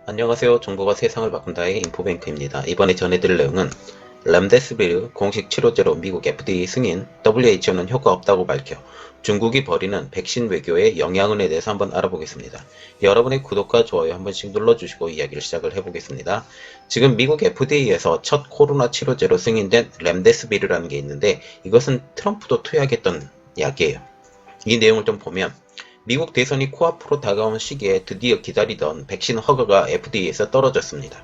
안녕하세요. 정보가 세상을 바꾼다의 인포뱅크입니다. 이번에 전해드릴 내용은 렘데스비르 공식 치료제로 미국 FDA 승인, WHO는 효과 없다고 밝혀 중국이 벌이는 백신 외교의 영향에 대해서 한번 알아보겠습니다. 여러분의 구독과 좋아요 한 번씩 눌러주시고 이야기를 시작을 해보겠습니다. 지금 미국 FDA에서 첫 코로나 치료제로 승인된 렘데스비르라는 게 있는데 이것은 트럼프도 투약했던 약이에요. 이 내용을 좀 보면 미국 대선이 코앞으로 다가온 시기에 드디어 기다리던 백신 허가가 FDA에서 떨어졌습니다.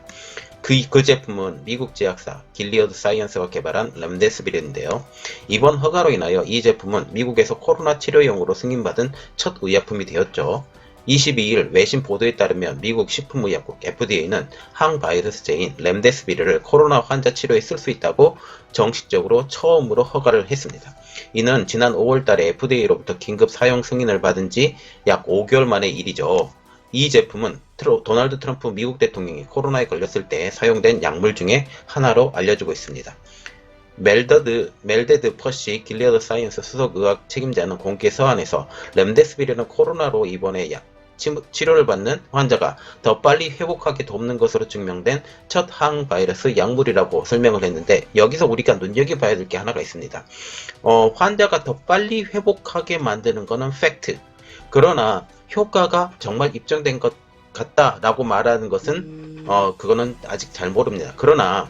그 제품은 미국 제약사 길리어드 사이언스가 개발한 렘데스비르인데요. 이번 허가로 인하여 이 제품은 미국에서 코로나 치료용으로 승인받은 첫 의약품이 되었죠. 22일 외신 보도에 따르면 미국 식품의약국 FDA는 항바이러스제인 렘데스비르를 코로나 환자 치료에 쓸 수 있다고 정식적으로 처음으로 허가를 했습니다. 이는 지난 5월달에 FDA로부터 긴급 사용 승인을 받은 지 약 5개월 만의 일이죠. 이 제품은 도널드 트럼프 미국 대통령이 코로나에 걸렸을 때 사용된 약물 중에 하나로 알려지고 있습니다. 멜데드 퍼시 길리어드 사이언스 수석 의학 책임자는 공개 서한에서 렘데스비르는 코로나로 입원해 치료를 받는 환자가 더 빨리 회복하게 돕는 것으로 증명된 첫 항바이러스 약물이라고 설명을 했는데, 여기서 우리가 눈여겨봐야 될 게 하나가 있습니다. 환자가 더 빨리 회복하게 만드는 것은 팩트. 그러나 효과가 정말 입증된 것 같다라고 말하는 것은 그거는 아직 잘 모릅니다. 그러나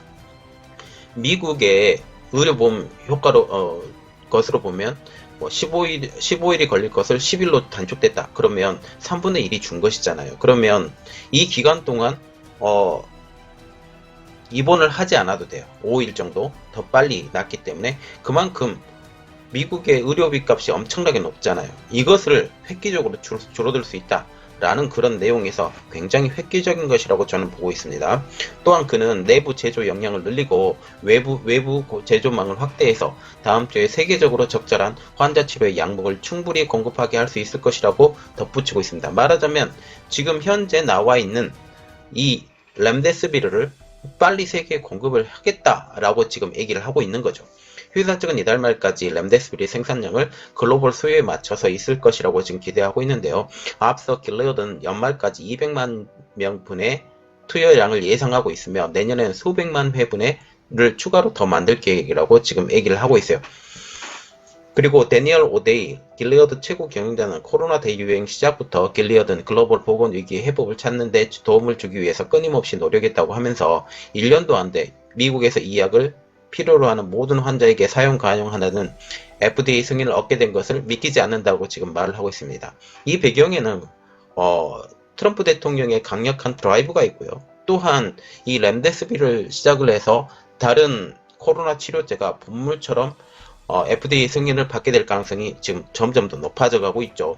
미국의 의료보험 효과로 것으로 보면 15일이 걸릴 것을 10일로 단축됐다. 그러면 3분의 1이 준 것이잖아요. 그러면 이 기간 동안 입원을 하지 않아도 돼요. 5일 정도 더 빨리 낫기 때문에 그만큼 미국의 의료비 값이 엄청나게 높잖아요. 이것을 획기적으로 줄어들 수 있다 라는 그런 내용에서 굉장히 획기적인 것이라고 저는 보고 있습니다. 또한 그는 내부 제조 역량을 늘리고 외부 제조망을 확대해서 다음 주에 세계적으로 적절한 환자 치료의 약물을 충분히 공급하게 할 수 있을 것이라고 덧붙이고 있습니다. 말하자면 지금 현재 나와 있는 이 렘데스비르를 빨리 세계에 공급을 하겠다라고 지금 얘기를 하고 있는 거죠. 회사 측은 이달 말까지 렘데스비르 생산량을 글로벌 수요에 맞춰서 있을 것이라고 지금 기대하고 있는데요. 앞서 길리어드는 연말까지 200만 명분의 투여량을 예상하고 있으며 내년에는 수백만 회분을 추가로 더 만들 계획이라고 지금 얘기를 하고 있어요. 그리고 데니얼 오데이 길리어드 최고 경영자는 코로나 대유행 시작부터 길리어드는 글로벌 보건 위기의 회복을 찾는 데 도움을 주기 위해서 끊임없이 노력했다고 하면서 1년도 안 돼 미국에서 이 약을 필요로 하는 모든 환자에게 사용 가능하다는 FDA 승인을 얻게 된 것을 믿기지 않는다고 지금 말을 하고 있습니다. 이 배경에는 트럼프 대통령의 강력한 드라이브가 있고요. 또한 이 렘데스비를 시작을 해서 다른 코로나 치료제가 본물처럼 FDA 승인을 받게 될 가능성이 지금 점점 더 높아져 가고 있죠.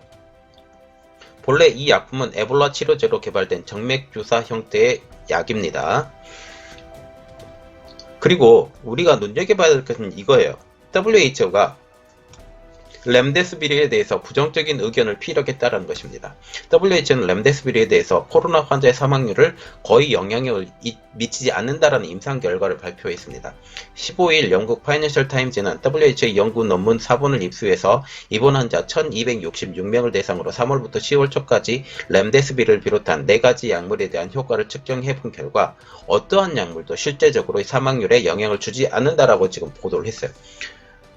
본래 이 약품은 에볼라 치료제로 개발된 정맥주사 형태의 약입니다. 그리고 우리가 눈여겨봐야 될 것은 이거예요. WHO가 렘데스비르에 대해서 부정적인 의견을 피력했다는 것입니다. WHO는 렘데스비르에 대해서 코로나 환자의 사망률을 거의 영향을 미치지 않는다라는 임상 결과를 발표했습니다. 15일 영국 파이낸셜 타임즈는 WHO 연구 논문 4본을 입수해서 입원 환자 1266명을 대상으로 3월부터 10월 초까지 렘데스비르를 비롯한 4가지 약물에 대한 효과를 측정해 본 결과 어떠한 약물도 실제적으로 사망률에 영향을 주지 않는다라고 지금 보도를 했어요.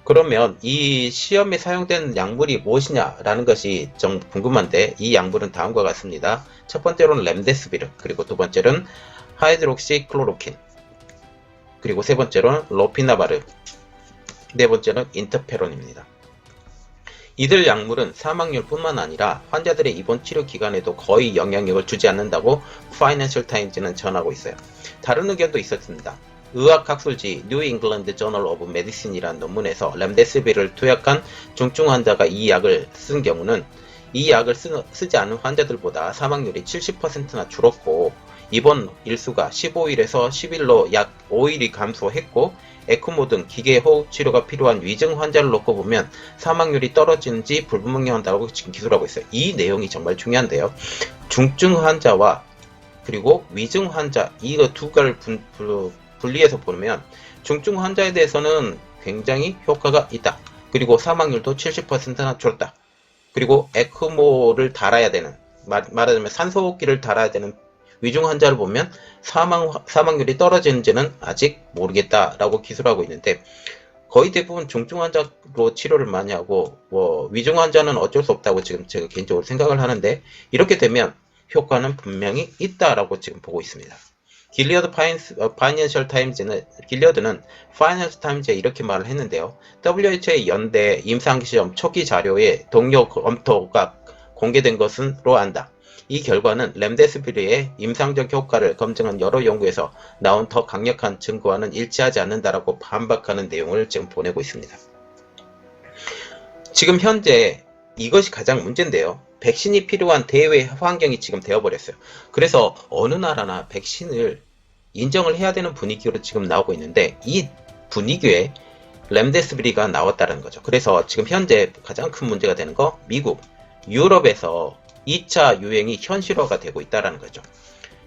그러면 이 시험에 사용된 약물이 무엇이냐라는 것이 좀 궁금한데, 이 약물은 다음과 같습니다. 첫 번째로는 렘데스비르, 그리고 두 번째로는 하이드록시클로로킨, 그리고 세 번째로는 로피나바르, 네 번째는 인터페론입니다. 이들 약물은 사망률 뿐만 아니라 환자들의 입원 치료 기간에도 거의 영향력을 주지 않는다고 파이낸셜 타임즈는 전하고 있어요. 다른 의견도 있었습니다. 의학학술지 뉴 잉글랜드 저널 오브 메디신이라는 논문에서 렘데스비르를 투약한 중증 환자가 이 약을 쓴 경우는 이 약을 쓰지 않은 환자들보다 사망률이 70%나 줄었고 입원 일수가 15일에서 10일로 약 5일이 감소했고 에크모 등 기계 호흡 치료가 필요한 위중 환자를 놓고 보면 사망률이 떨어지는지 불분명하다고 지금 기술하고 있어요. 이 내용이 정말 중요한데요. 중증 환자와 그리고 위중 환자, 이거 두 가지를 분리해서 보면 중증 환자에 대해서는 굉장히 효과가 있다. 그리고 사망률도 70%나 줄었다. 그리고 에크모를 달아야 되는, 말하자면 산소호흡기를 달아야 되는 위중 환자를 보면 사망률이 떨어지는지는 아직 모르겠다라고 기술하고 있는데, 거의 대부분 중증 환자로 치료를 많이 하고 위중 환자는 어쩔 수 없다고 지금 제가 개인적으로 생각을 하는데, 이렇게 되면 효과는 분명히 있다라고 지금 보고 있습니다. 길리어드 파이낸셜 타임즈는 파이낸셜 타임즈에 이렇게 말을 했는데요. WHO의 연대 임상시험 초기 자료에 동료 검토가 공개된 것으로 안다. 이 결과는 렘데시비르의 임상적 효과를 검증한 여러 연구에서 나온 더 강력한 증거와는 일치하지 않는다라고 반박하는 내용을 지금 보내고 있습니다. 지금 현재 이것이 가장 문제인데요. 백신이 필요한 대외 환경이 지금 되어버렸어요. 그래서 어느 나라나 백신을 인정을 해야 되는 분위기로 지금 나오고 있는데, 이 분위기에 렘데시비르가 나왔다는 거죠. 그래서 지금 현재 가장 큰 문제가 되는 거, 미국, 유럽에서 2차 유행이 현실화가 되고 있다는 거죠.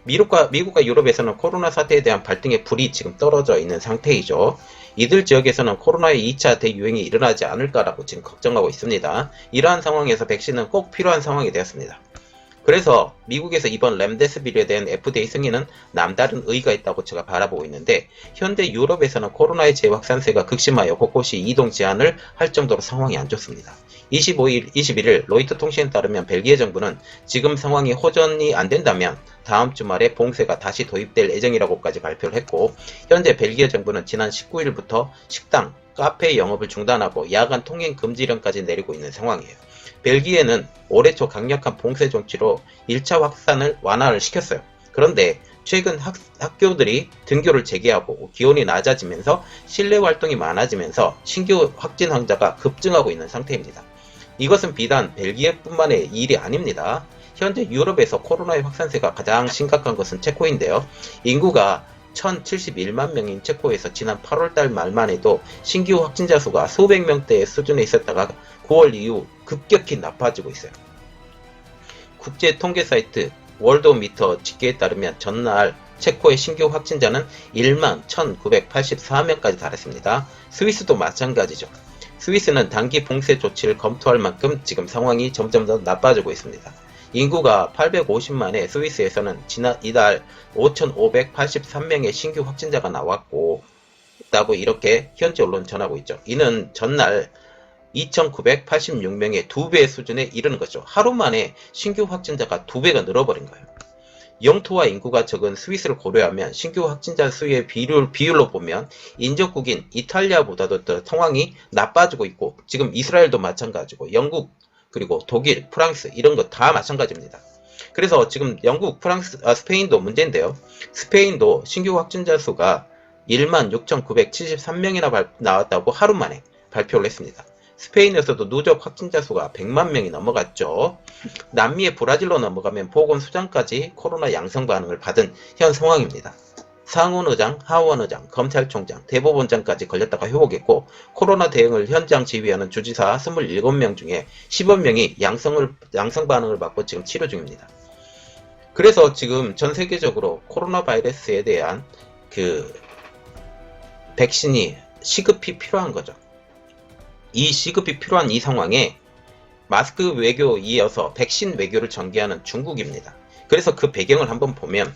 미국과 유럽에서는 코로나 사태에 대한 발등에 불이 지금 떨어져 있는 상태이죠. 이들 지역에서는 코로나의 2차 대유행이 일어나지 않을까라고 지금 걱정하고 있습니다. 이러한 상황에서 백신은 꼭 필요한 상황이 되었습니다. 그래서 미국에서 이번 렘데시비르에 대한 FDA 승인은 남다른 의의가 있다고 제가 바라보고 있는데, 현재 유럽에서는 코로나의 재확산세가 극심하여 곳곳이 이동 제한을 할 정도로 상황이 안 좋습니다. 21일 로이터 통신에 따르면 벨기에 정부는 지금 상황이 호전이 안 된다면 다음 주말에 봉쇄가 다시 도입될 예정이라고까지 발표를 했고, 현재 벨기에 정부는 지난 19일부터 식당, 카페 영업을 중단하고 야간 통행 금지령까지 내리고 있는 상황이에요. 벨기에는 올해 초 강력한 봉쇄 정치로 1차 확산을 완화를 시켰어요. 그런데 최근 학교들이 등교를 재개하고 기온이 낮아지면서 실내 활동이 많아지면서 신규 확진 환자가 급증하고 있는 상태입니다. 이것은 비단 벨기에뿐만의 일이 아닙니다. 현재 유럽에서 코로나의 확산세가 가장 심각한 것은 체코인데요. 인구가 1071만 명인 체코에서 지난 8월달 말만 해도 신규 확진자 수가 수백 명대의 수준에 있었다가 9월 이후 급격히 나빠지고 있어요. 국제 통계 사이트 월드미터 집계에 따르면 전날 체코의 신규 확진자는 1만 1984명까지 달했습니다. 스위스도 마찬가지죠. 스위스는 단기 봉쇄 조치를 검토할 만큼 지금 상황이 점점 더 나빠지고 있습니다. 인구가 850만의 스위스에서는 이달 5,583명의 신규 확진자가 나왔고 있다고 이렇게 현지 언론 전하고 있죠. 이는 전날 2,986명의 2배 수준에 이르는 거죠. 하루 만에 신규 확진자가 2배가 늘어버린 거예요. 영토와 인구가 적은 스위스를 고려하면 신규 확진자 수의 비율로 보면 인접국인 이탈리아보다도 더 상황이 나빠지고 있고, 지금 이스라엘도 마찬가지고 영국, 그리고 독일, 프랑스 이런 거 다 마찬가지입니다. 그래서 지금 영국, 스페인도 문제인데요. 스페인도 신규 확진자 수가 1만 6,973명이나 나왔다고 하루 만에 발표를 했습니다. 스페인에서도 누적 확진자 수가 100만 명이 넘어갔죠. 남미의 브라질로 넘어가면 보건소장까지 코로나 양성 반응을 받은 현 상황입니다. 상원의장, 하원의장, 검찰총장, 대법원장까지 걸렸다가 회복했고, 코로나 대응을 현장 지휘하는 주지사 27명 중에 10여명이 양성 반응을 받고 지금 치료 중입니다. 그래서 지금 전 세계적으로 코로나 바이러스에 대한 백신이 시급히 필요한 거죠. 이 시급히 필요한 이 상황에 마스크 외교에 이어서 백신 외교를 전개하는 중국입니다. 그래서 그 배경을 한번 보면,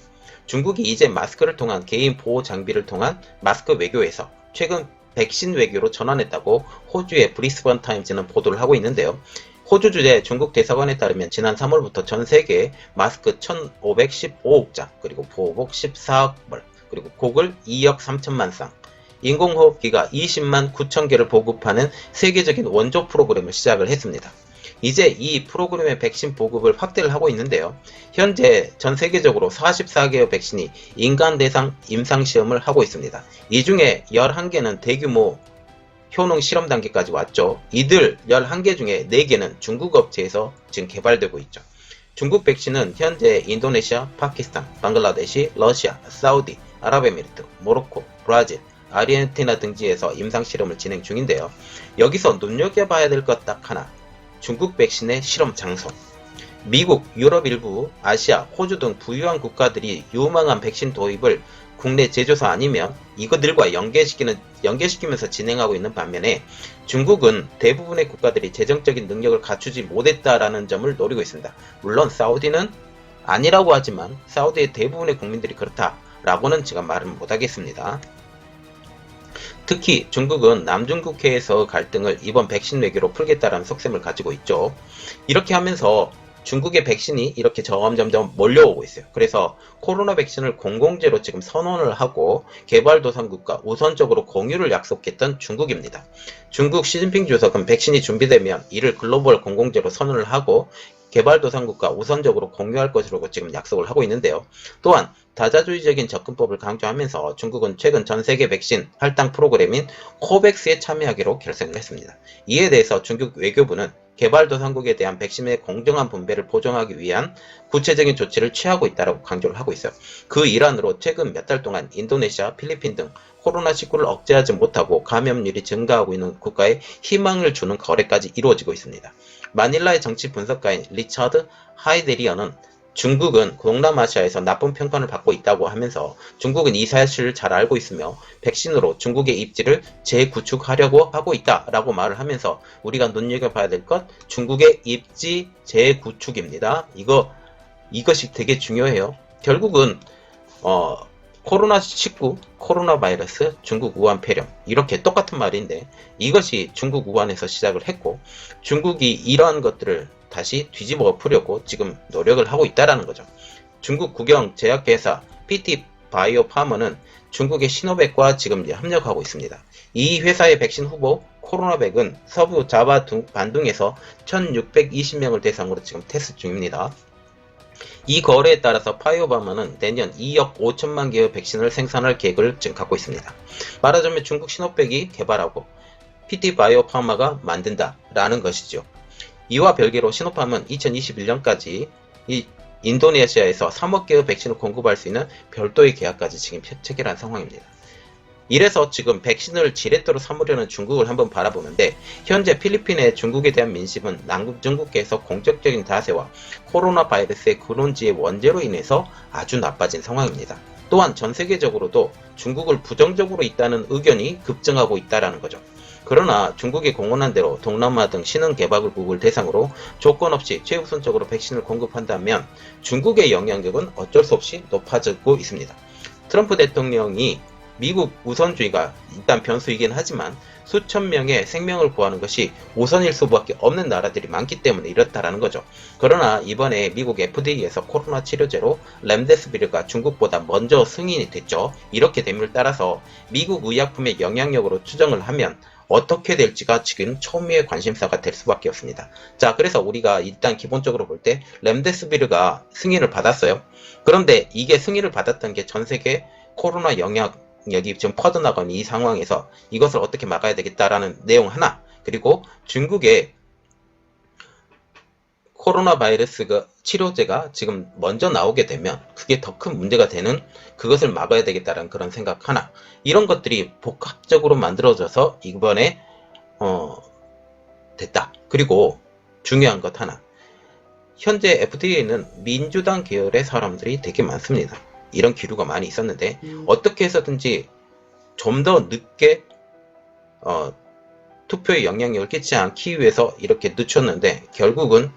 중국이 이제 마스크를 통한 개인 보호 장비를 통한 마스크 외교에서 최근 백신 외교로 전환했다고 호주의 브리스번 타임즈는 보도를 하고 있는데요. 호주 주재 중국 대사관에 따르면 지난 3월부터 전 세계에 마스크 1,515억 장, 그리고 보호복 14억 벌, 그리고 고글 2억 3천만 쌍, 인공호흡기가 20만 9천 개를 보급하는 세계적인 원조 프로그램을 시작을 했습니다. 이제 이 프로그램의 백신 보급을 확대를 하고 있는데요. 현재 전 세계적으로 44개의 백신이 인간 대상 임상시험을 하고 있습니다. 이 중에 11개는 대규모 효능 실험 단계까지 왔죠. 이들 11개 중에 4개는 중국 업체에서 지금 개발되고 있죠. 중국 백신은 현재 인도네시아, 파키스탄, 방글라데시, 러시아, 사우디, 아랍에미리트, 모로코, 브라질, 아르헨티나 등지에서 임상실험을 진행 중인데요. 여기서 눈여겨봐야 될 것 딱 하나, 중국 백신의 실험 장소. 미국, 유럽 일부, 아시아, 호주 등 부유한 국가들이 유망한 백신 도입을 국내 제조사 아니면 이것들과 연계시키면서 진행하고 있는 반면에, 중국은 대부분의 국가들이 재정적인 능력을 갖추지 못했다라는 점을 노리고 있습니다. 물론 사우디는 아니라고 하지만 사우디의 대부분의 국민들이 그렇다라고는 제가 말은 못하겠습니다. 특히 중국은 남중국해에서 갈등을 이번 백신 외교로 풀겠다라는 속셈을 가지고 있죠. 이렇게 하면서 중국의 백신이 이렇게 점점 몰려오고 있어요. 그래서 코로나 백신을 공공재로 지금 선언을 하고 개발도상국과 우선적으로 공유를 약속했던 중국입니다. 중국 시진핑 주석은 백신이 준비되면 이를 글로벌 공공재로 선언을 하고 개발도상국과 우선적으로 공유할 것이라고 지금 약속을 하고 있는데요. 또한 다자주의적인 접근법을 강조하면서 중국은 최근 전세계 백신 할당 프로그램인 코백스에 참여하기로 결정을 했습니다. 이에 대해서 중국 외교부는 개발도상국에 대한 백신의 공정한 분배를 보장하기 위한 구체적인 조치를 취하고 있다고 강조를 하고 있어요. 그 일환으로 최근 몇 달 동안 인도네시아, 필리핀 등 코로나19를 억제하지 못하고 감염률이 증가하고 있는 국가에 희망을 주는 거래까지 이루어지고 있습니다. 마닐라의 정치 분석가인 리처드 하이데리언은 중국은 동남아시아에서 나쁜 평가를 받고 있다고 하면서 중국은 이 사실을 잘 알고 있으며 백신으로 중국의 입지를 재구축하려고 하고 있다라고 말을 하면서 우리가 눈여겨봐야 될 것 중국의 입지 재구축입니다. 이것이 되게 중요해요. 결국은 코로나19, 코로나 바이러스, 중국 우한 폐렴 이렇게 똑같은 말인데 이것이 중국 우한에서 시작을 했고 중국이 이러한 것들을 다시 뒤집어 엎으려고 지금 노력을 하고 있다라는 거죠. 중국 국영 제약회사 PT 바이오파머는 중국의 시노백과 지금 협력하고 있습니다. 이 회사의 백신 후보 코로나백은 서부 자바 반둥에서 1620명을 대상으로 지금 테스트 중입니다. 이 거래에 따라서 파이오바마는 내년 2억 5천만 개의 백신을 생산할 계획을 지금 갖고 있습니다. 말하자면 중국 시노백이 개발하고 PT 바이오파마가 만든다라는 것이죠. 이와 별개로 시노팜은 2021년까지 이 인도네시아에서 3억 개의 백신을 공급할 수 있는 별도의 계약까지 지금 체결한 상황입니다. 이래서 지금 백신을 지렛대로 삼으려는 중국을 한번 바라보는데 현재 필리핀의 중국에 대한 민심은 남중국해에서 공격적인 자세와 코로나 바이러스의 근원지의 원죄로 인해서 아주 나빠진 상황입니다. 또한 전 세계적으로도 중국을 부정적으로 있다는 의견이 급증하고 있다는 거죠. 그러나 중국이 공언한 대로 동남아 등 신흥개발국을 대상으로 조건 없이 최우선적으로 백신을 공급한다면 중국의 영향력은 어쩔 수 없이 높아지고 있습니다. 트럼프 대통령이 미국 우선주의가 일단 변수이긴 하지만 수천 명의 생명을 구하는 것이 우선일 수밖에 없는 나라들이 많기 때문에 이렇다라는 거죠. 그러나 이번에 미국 FDA에서 코로나 치료제로 렘데스비르가 중국보다 먼저 승인이 됐죠. 이렇게 됨을 따라서 미국 의약품의 영향력으로 추정을 하면 어떻게 될지가 지금 초미의 관심사가 될 수밖에 없습니다. 자, 그래서 우리가 일단 기본적으로 볼 때 렘데스비르가 승인을 받았어요. 그런데 이게 승인을 받았던 게 전 세계 코로나 영향력이 지금 퍼져나가는 이 상황에서 이것을 어떻게 막아야 되겠다라는 내용 하나, 그리고 중국의 코로나 바이러스 치료제가 지금 먼저 나오게 되면 그게 더 큰 문제가 되는 그것을 막아야 되겠다는 그런 생각 하나, 이런 것들이 복합적으로 만들어져서 이번에 됐다. 그리고 중요한 것 하나, 현재 FDA는 민주당 계열의 사람들이 되게 많습니다. 이런 기류가 많이 있었는데 어떻게 해서든지 좀 더 늦게 투표에 영향력을 끼치지 않기 위해서 이렇게 늦췄는데 결국은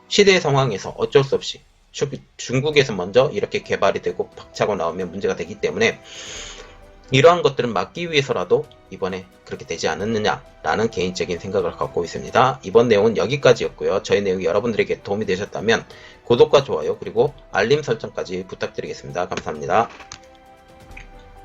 시대의 상황에서 어쩔 수 없이 중국에서 먼저 이렇게 개발이 되고 박차고 나오면 문제가 되기 때문에 이러한 것들을 막기 위해서라도 이번에 그렇게 되지 않았느냐라는 개인적인 생각을 갖고 있습니다. 이번 내용은 여기까지였고요. 저희 내용이 여러분들에게 도움이 되셨다면 구독과 좋아요 그리고 알림 설정까지 부탁드리겠습니다. 감사합니다.